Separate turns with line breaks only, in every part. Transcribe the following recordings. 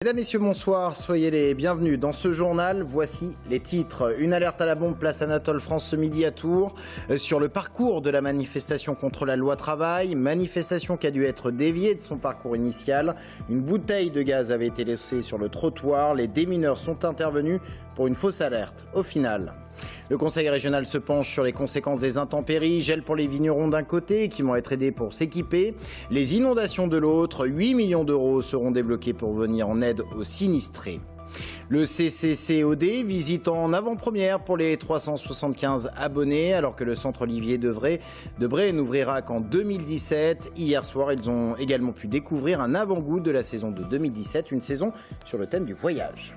Mesdames, Messieurs, bonsoir, soyez les bienvenus dans ce journal. Voici les titres. Une alerte à la bombe place Anatole France ce midi à Tours sur le parcours de la manifestation contre la loi travail. Manifestation qui a dû être déviée de son parcours initial. Une bouteille de gaz avait été laissée sur le trottoir. Les démineurs sont intervenus pour une fausse alerte. Au final, le conseil régional se penche sur les conséquences des intempéries, gel pour les vignerons d'un côté qui vont être aidés pour s'équiper, les inondations de l'autre, 8 millions d'euros seront débloqués pour venir en aide aux sinistrés. Le CCCOD visite en avant-première pour les 375 abonnés alors que le centre Olivier Debré n'ouvrira qu'en 2017. Hier soir, ils ont également pu découvrir un avant-goût de la saison de 2017, une saison sur le thème du voyage.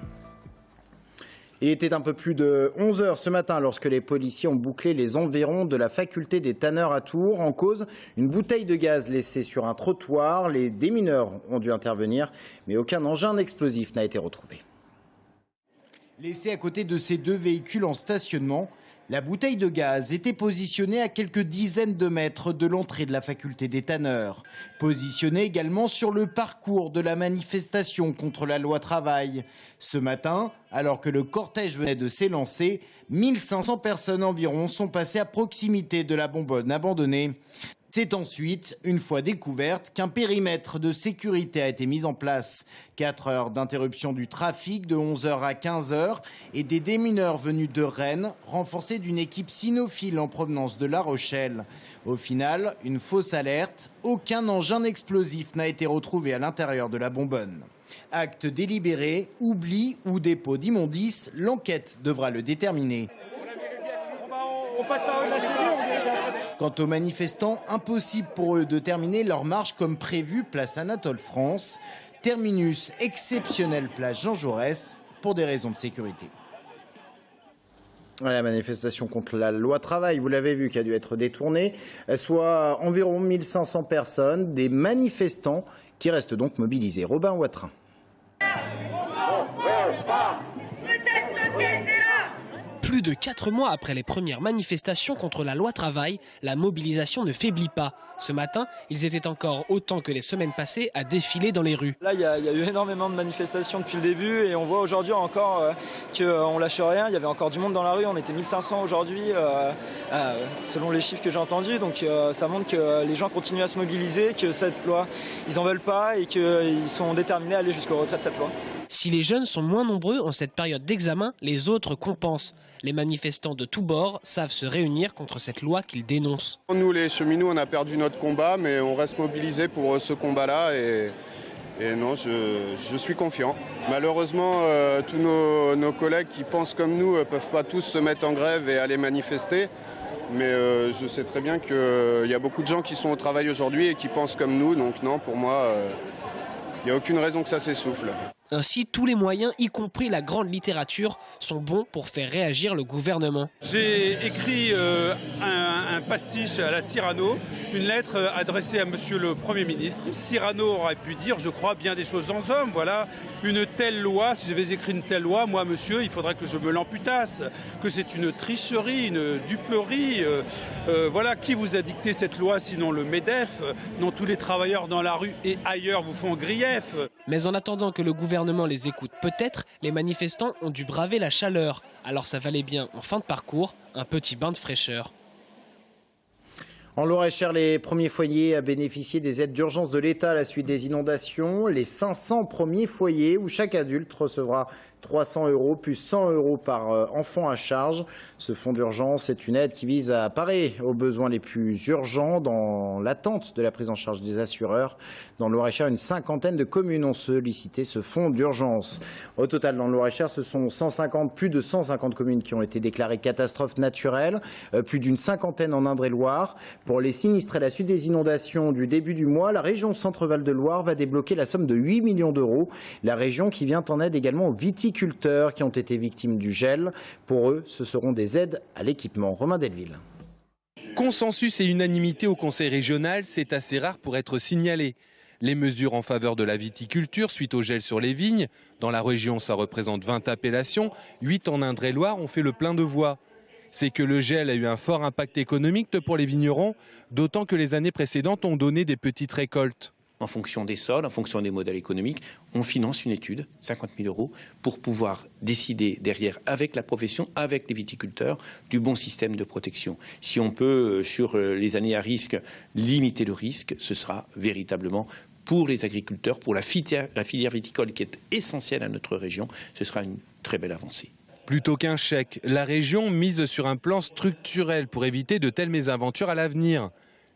Il était un peu plus de 11 h ce matin lorsque les policiers ont bouclé les environs de la faculté des tanneurs à Tours. En cause, une bouteille de gaz laissée sur un trottoir. Les démineurs ont dû intervenir, mais aucun engin explosif n'a été retrouvé. Laissée à côté de ces deux véhicules en stationnement, la bouteille de gaz était positionnée à quelques dizaines de mètres de l'entrée de la faculté des tanneurs. Positionnée également sur le parcours de la manifestation contre la loi travail. Ce matin, alors que le cortège venait de s'élancer, 1500 personnes environ sont passées à proximité de la bonbonne abandonnée. C'est ensuite, une fois découverte, qu'un périmètre de sécurité a été mis en place. 4 heures d'interruption du trafic de 11 h à 15 h et des démineurs venus de Rennes, renforcés d'une équipe cynophile en provenance de La Rochelle. Au final, une fausse alerte, aucun engin explosif n'a été retrouvé à l'intérieur de la bonbonne. Acte délibéré, oubli ou dépôt d'immondices, l'enquête devra le déterminer.
On passe par la cellule.
Quant aux manifestants, impossible pour eux de terminer leur marche comme prévu place Anatole France. Terminus exceptionnel place Jean Jaurès pour des raisons de sécurité. La manifestation contre la loi travail, vous l'avez vu, qui a dû être détournée, soit environ 1500 personnes, des manifestants qui restent donc mobilisés. Robin Watrin.
Plus de 4 mois après les premières manifestations contre la loi travail, la mobilisation ne faiblit pas. Ce matin, ils étaient encore autant que les semaines passées à défiler dans les rues.
Là, il y a eu énormément de manifestations depuis le début et on voit aujourd'hui encore qu'on lâche rien. Il y avait encore du monde dans la rue, on était 1500 aujourd'hui, selon les chiffres que j'ai entendus. Donc ça montre que les gens continuent à se mobiliser, que cette loi, ils n'en veulent pas et qu'ils sont déterminés à aller jusqu'au retrait de cette loi.
Si les jeunes sont moins nombreux en cette période d'examen, les autres compensent. Les manifestants de tous bords savent se réunir contre cette loi qu'ils dénoncent.
Nous, les cheminots, on a perdu notre combat, mais on reste mobilisés pour ce combat-là et non, je suis confiant. Malheureusement, tous nos collègues qui pensent comme nous ne peuvent pas tous se mettre en grève et aller manifester. Mais je sais très bien qu'il y a beaucoup de gens qui sont au travail aujourd'hui et qui pensent comme nous. Donc non, pour moi, il n'y a aucune raison que ça s'essouffle.
Ainsi, tous les moyens, y compris la grande littérature, sont bons pour faire réagir le gouvernement.
J'ai écrit un pastiche à la Cyrano, une lettre adressée à Monsieur le Premier ministre. Cyrano aurait pu dire, je crois, bien des choses en somme. Voilà, une telle loi, si j'avais écrit une telle loi, moi, monsieur, il faudrait que je me l'amputasse, que c'est une tricherie, une duplerie. Voilà, qui vous a dicté cette loi, sinon le MEDEF, dont tous les travailleurs dans la rue et ailleurs vous font grief.
Mais en attendant que le gouvernement les écoute peut-être, les manifestants ont dû braver la chaleur. Alors ça valait bien, en fin de parcours, un petit bain de fraîcheur.
En Loir-et-Cher, les premiers foyers à bénéficier des aides d'urgence de l'État à la suite des inondations. Les 500 premiers foyers où chaque adulte recevra 300 € plus 100 € par enfant à charge. Ce fonds d'urgence est une aide qui vise à parer aux besoins les plus urgents dans l'attente de la prise en charge des assureurs. Dans le Loir-et-Cher, une cinquantaine de communes ont sollicité ce fonds d'urgence. Au total, dans le Loir-et-Cher, ce sont plus de 150 communes qui ont été déclarées catastrophes naturelles, plus d'une cinquantaine en Indre-et-Loire. Pour les sinistrés à la suite des inondations du début du mois, la région Centre-Val de Loire va débloquer la somme de 8 millions d'euros. La région qui vient en aide également aux viticulteurs qui ont été victimes du gel. Pour eux, ce seront des aides à l'équipement. Romain Delville.
Consensus et unanimité au Conseil régional, c'est assez rare pour être signalé. Les mesures en faveur de la viticulture suite au gel sur les vignes, dans la région ça représente 20 appellations, 8 en Indre-et-Loire ont fait le plein de voix. C'est que le gel a eu un fort impact économique pour les vignerons, d'autant que les années précédentes ont donné des petites récoltes.
en fonction des sols, en fonction des modèles économiques. On finance une étude, 50 000 €, pour pouvoir décider derrière, avec la profession, avec les viticulteurs, du bon système de protection. Si on peut, sur les années à risque, limiter le risque, ce sera véritablement pour les agriculteurs, pour la filière viticole qui est essentielle à notre région, ce sera une très belle avancée.
Plutôt qu'un chèque, la région mise sur un plan structurel pour éviter de telles mésaventures à l'avenir.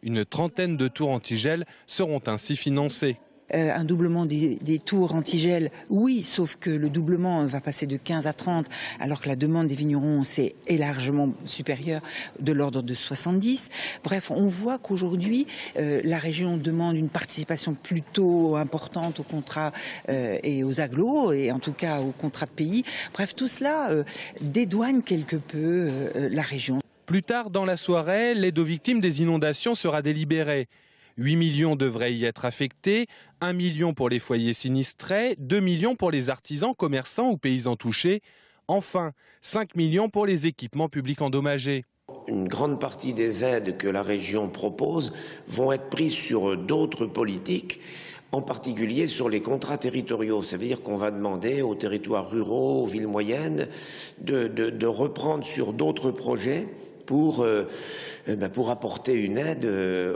Une trentaine de tours anti-gel seront ainsi financées.
Un doublement des tours anti-gel, oui, sauf que le doublement va passer de 15 à 30, alors que la demande des vignerons est largement supérieure, de l'ordre de 70. Bref, on voit qu'aujourd'hui, la région demande une participation plutôt importante aux contrats et aux agglos, et en tout cas aux contrats de pays. Bref, tout cela dédouane quelque peu la région.
Plus tard dans la soirée, l'aide aux victimes des inondations sera délibérée. 8 millions devraient y être affectés, 1 million pour les foyers sinistrés, 2 millions pour les artisans, commerçants ou paysans touchés. Enfin, 5 millions pour les équipements publics endommagés.
Une grande partie des aides que la région propose vont être prises sur d'autres politiques, en particulier sur les contrats territoriaux. Ça veut dire qu'on va demander aux territoires ruraux, aux villes moyennes, de reprendre sur d'autres projets pour apporter une aide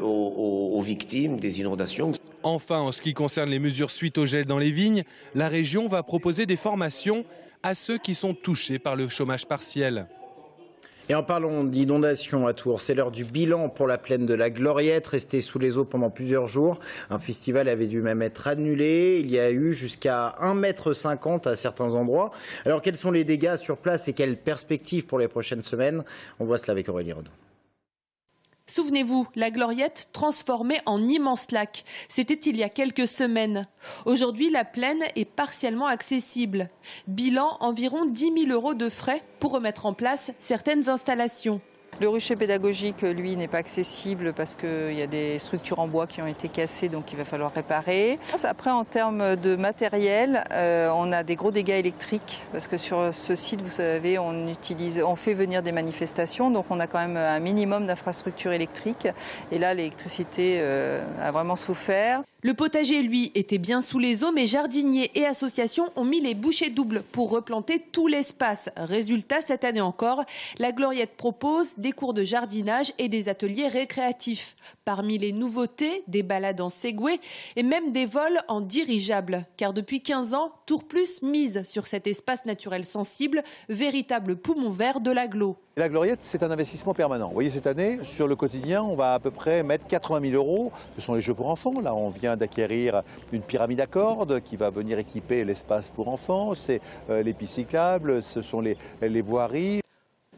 aux victimes des inondations.
Enfin, en ce qui concerne les mesures suite au gel dans les vignes, la région va proposer des formations à ceux qui sont touchés par le chômage partiel.
Et en parlant d'inondation à Tours, c'est l'heure du bilan pour la plaine de la Gloriette, restée sous les eaux pendant plusieurs jours. Un festival avait dû même être annulé. Il y a eu jusqu'à 1,50 m à certains endroits. Alors quels sont les dégâts sur place et quelles perspectives pour les prochaines semaines? On voit cela avec Aurélie Renaud.
Souvenez-vous, la Gloriette transformée en immense lac. C'était il y a quelques semaines. Aujourd'hui, la plaine est partiellement accessible. Bilan, environ 10 000 € de frais pour remettre en place certaines installations.
Le rucher pédagogique, lui, n'est pas accessible parce qu'il y a des structures en bois qui ont été cassées, donc il va falloir réparer. Après, en termes de matériel, on a des gros dégâts électriques parce que sur ce site, vous savez, on fait venir des manifestations, donc on a quand même un minimum d'infrastructures électriques. Et là, l'électricité a vraiment souffert.
Le potager, lui, était bien sous les eaux, mais jardiniers et associations ont mis les bouchées doubles pour replanter tout l'espace. Résultat, cette année encore, la Gloriette propose des cours de jardinage et des ateliers récréatifs. Parmi les nouveautés, des balades en Segway et même des vols en dirigeable. Car depuis 15 ans, Tours Plus mise sur cet espace naturel sensible, véritable poumon vert de l'agglo.
La Gloriette, c'est un investissement permanent. Vous voyez, cette année, sur le quotidien, on va à peu près mettre 80 000 €. Ce sont les jeux pour enfants. Là, on vient d'acquérir une pyramide à cordes qui va venir équiper l'espace pour enfants. C'est les pistes cyclables, ce sont les voiries.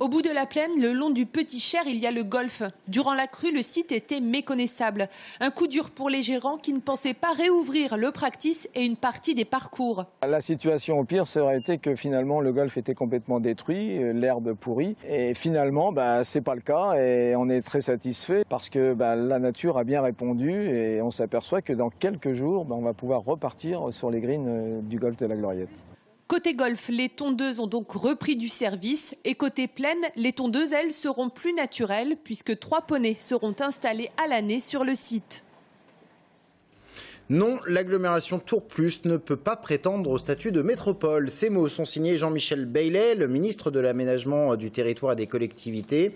Au bout de la plaine, le long du Petit Cher, il y a le golf. Durant la crue, le site était méconnaissable. Un coup dur pour les gérants qui ne pensaient pas réouvrir le practice et une partie des parcours.
La situation au pire, ça aurait été que finalement le golf était complètement détruit, l'herbe pourrie. Et finalement, c'est pas le cas et on est très satisfait parce que la nature a bien répondu et on s'aperçoit que dans quelques jours, on va pouvoir repartir sur les greens du golf de la Gloriette.
Côté golf, les tondeuses ont donc repris du service. Et côté plaine, les tondeuses, elles, seront plus naturelles puisque 3 poneys seront installés à l'année sur le site.
Non, l'agglomération Tours Plus ne peut pas prétendre au statut de métropole. Ces mots sont signés Jean-Michel Baillet, le ministre de l'Aménagement du Territoire et des Collectivités,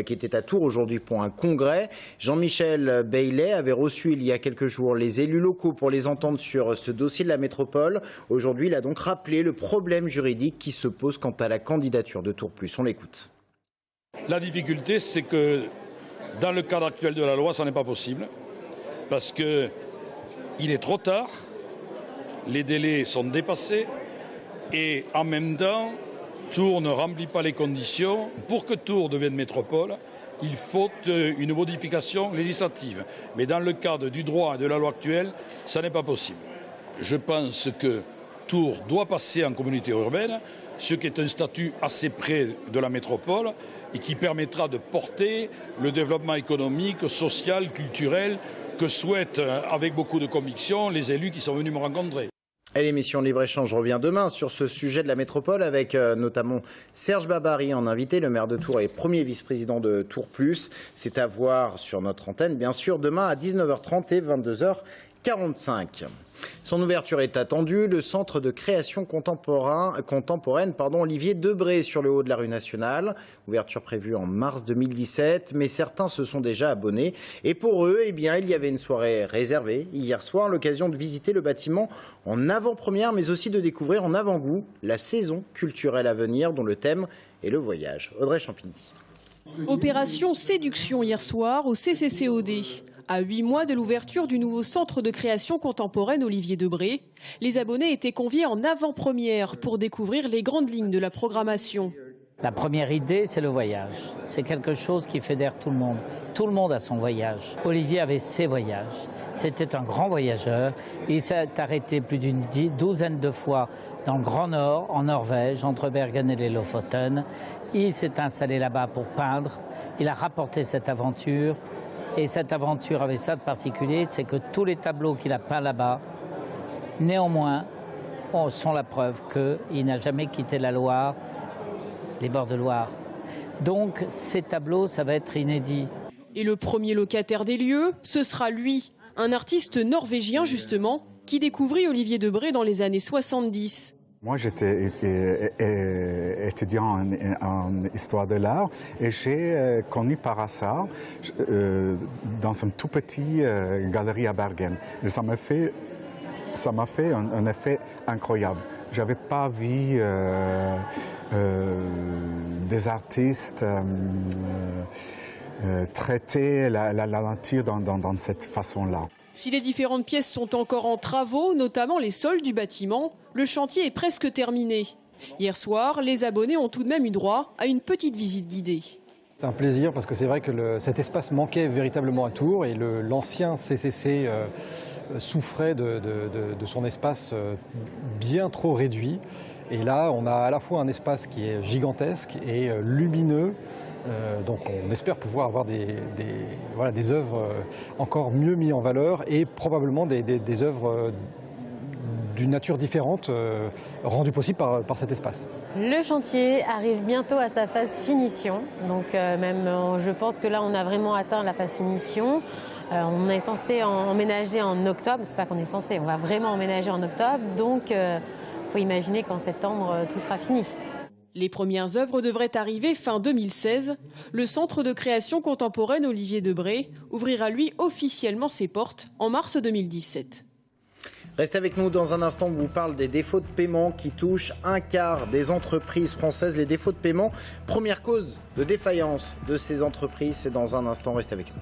qui était à Tours aujourd'hui pour un congrès. Jean-Michel Baillet avait reçu il y a quelques jours les élus locaux pour les entendre sur ce dossier de la métropole. Aujourd'hui, il a donc rappelé le problème juridique qui se pose quant à la candidature de Tours Plus. On l'écoute.
La difficulté, c'est que dans le cadre actuel de la loi, ça n'est pas possible, parce que il est trop tard, les délais sont dépassés et en même temps, Tours ne remplit pas les conditions. Pour que Tours devienne métropole, il faut une modification législative. Mais dans le cadre du droit et de la loi actuelle, ça n'est pas possible. Je pense que Tours doit passer en communauté urbaine, ce qui est un statut assez près de la métropole et qui permettra de porter le développement économique, social, culturel que souhaitent, avec beaucoup de conviction, les élus qui sont venus me rencontrer.
Et l'émission Libre-Échange revient demain sur ce sujet de la métropole avec notamment Serge Babary en invité, le maire de Tours et premier vice-président de Tours Plus. C'est à voir sur notre antenne, bien sûr, demain à 19h30 et 22h. 45. Son ouverture est attendue, le centre de création contemporaine Olivier Debré sur le haut de la rue Nationale. Ouverture prévue en mars 2017, mais certains se sont déjà abonnés. Et pour eux, il y avait une soirée réservée hier soir, l'occasion de visiter le bâtiment en avant-première, mais aussi de découvrir en avant-goût la saison culturelle à venir, dont le thème est le voyage. Audrey Champigny.
Opération séduction hier soir au CCCOD. À 8 mois de l'ouverture du nouveau centre de création contemporaine Olivier Debré, les abonnés étaient conviés en avant-première pour découvrir les grandes lignes de la programmation.
La première idée, c'est le voyage. C'est quelque chose qui fédère tout le monde. Tout le monde a son voyage. Olivier avait ses voyages. C'était un grand voyageur. Il s'est arrêté plus d'une douzaine de fois dans le Grand Nord, en Norvège, entre Bergen et les Lofoten. Il s'est installé là-bas pour peindre. Il a rapporté cette aventure. Et cette aventure avait ça de particulier, c'est que tous les tableaux qu'il a peints là-bas, néanmoins, sont la preuve qu'il n'a jamais quitté la Loire, les bords de Loire. Donc ces tableaux, ça va être inédit.
Et le premier locataire des lieux, ce sera lui, un artiste norvégien justement, qui découvrit Olivier Debré dans les années 70.
Moi, j'étais étudiant en histoire de l'art et j'ai connu par hasard dans une toute petite galerie à Bergen. Et ça m'a fait un effet incroyable. Je n'avais pas vu des artistes traiter la nature dans cette façon-là.
Si les différentes pièces sont encore en travaux, notamment les sols du bâtiment, le chantier est presque terminé. Hier soir, les abonnés ont tout de même eu droit à une petite visite guidée.
C'est un plaisir parce que c'est vrai que cet espace manquait véritablement à Tours et l'ancien CCC souffrait de son espace bien trop réduit. Et là, on a à la fois un espace qui est gigantesque et lumineux. Donc on espère pouvoir avoir des œuvres encore mieux mises en valeur et probablement des œuvres d'une nature différente rendues possibles par cet espace.
Le chantier arrive bientôt à sa phase finition. Donc je pense que là on a vraiment atteint la phase finition. On est censé emménager en octobre, c'est pas qu'on est censé, on va vraiment emménager en octobre. Donc faut imaginer qu'en septembre tout sera fini.
Les premières œuvres devraient arriver fin 2016. Le centre de création contemporaine Olivier Debré ouvrira lui officiellement ses portes en mars 2017.
Restez avec nous dans un instant, on vous parle des défauts de paiement qui touchent un quart des entreprises françaises. Les défauts de paiement, première cause de défaillance de ces entreprises, c'est dans un instant, restez avec nous.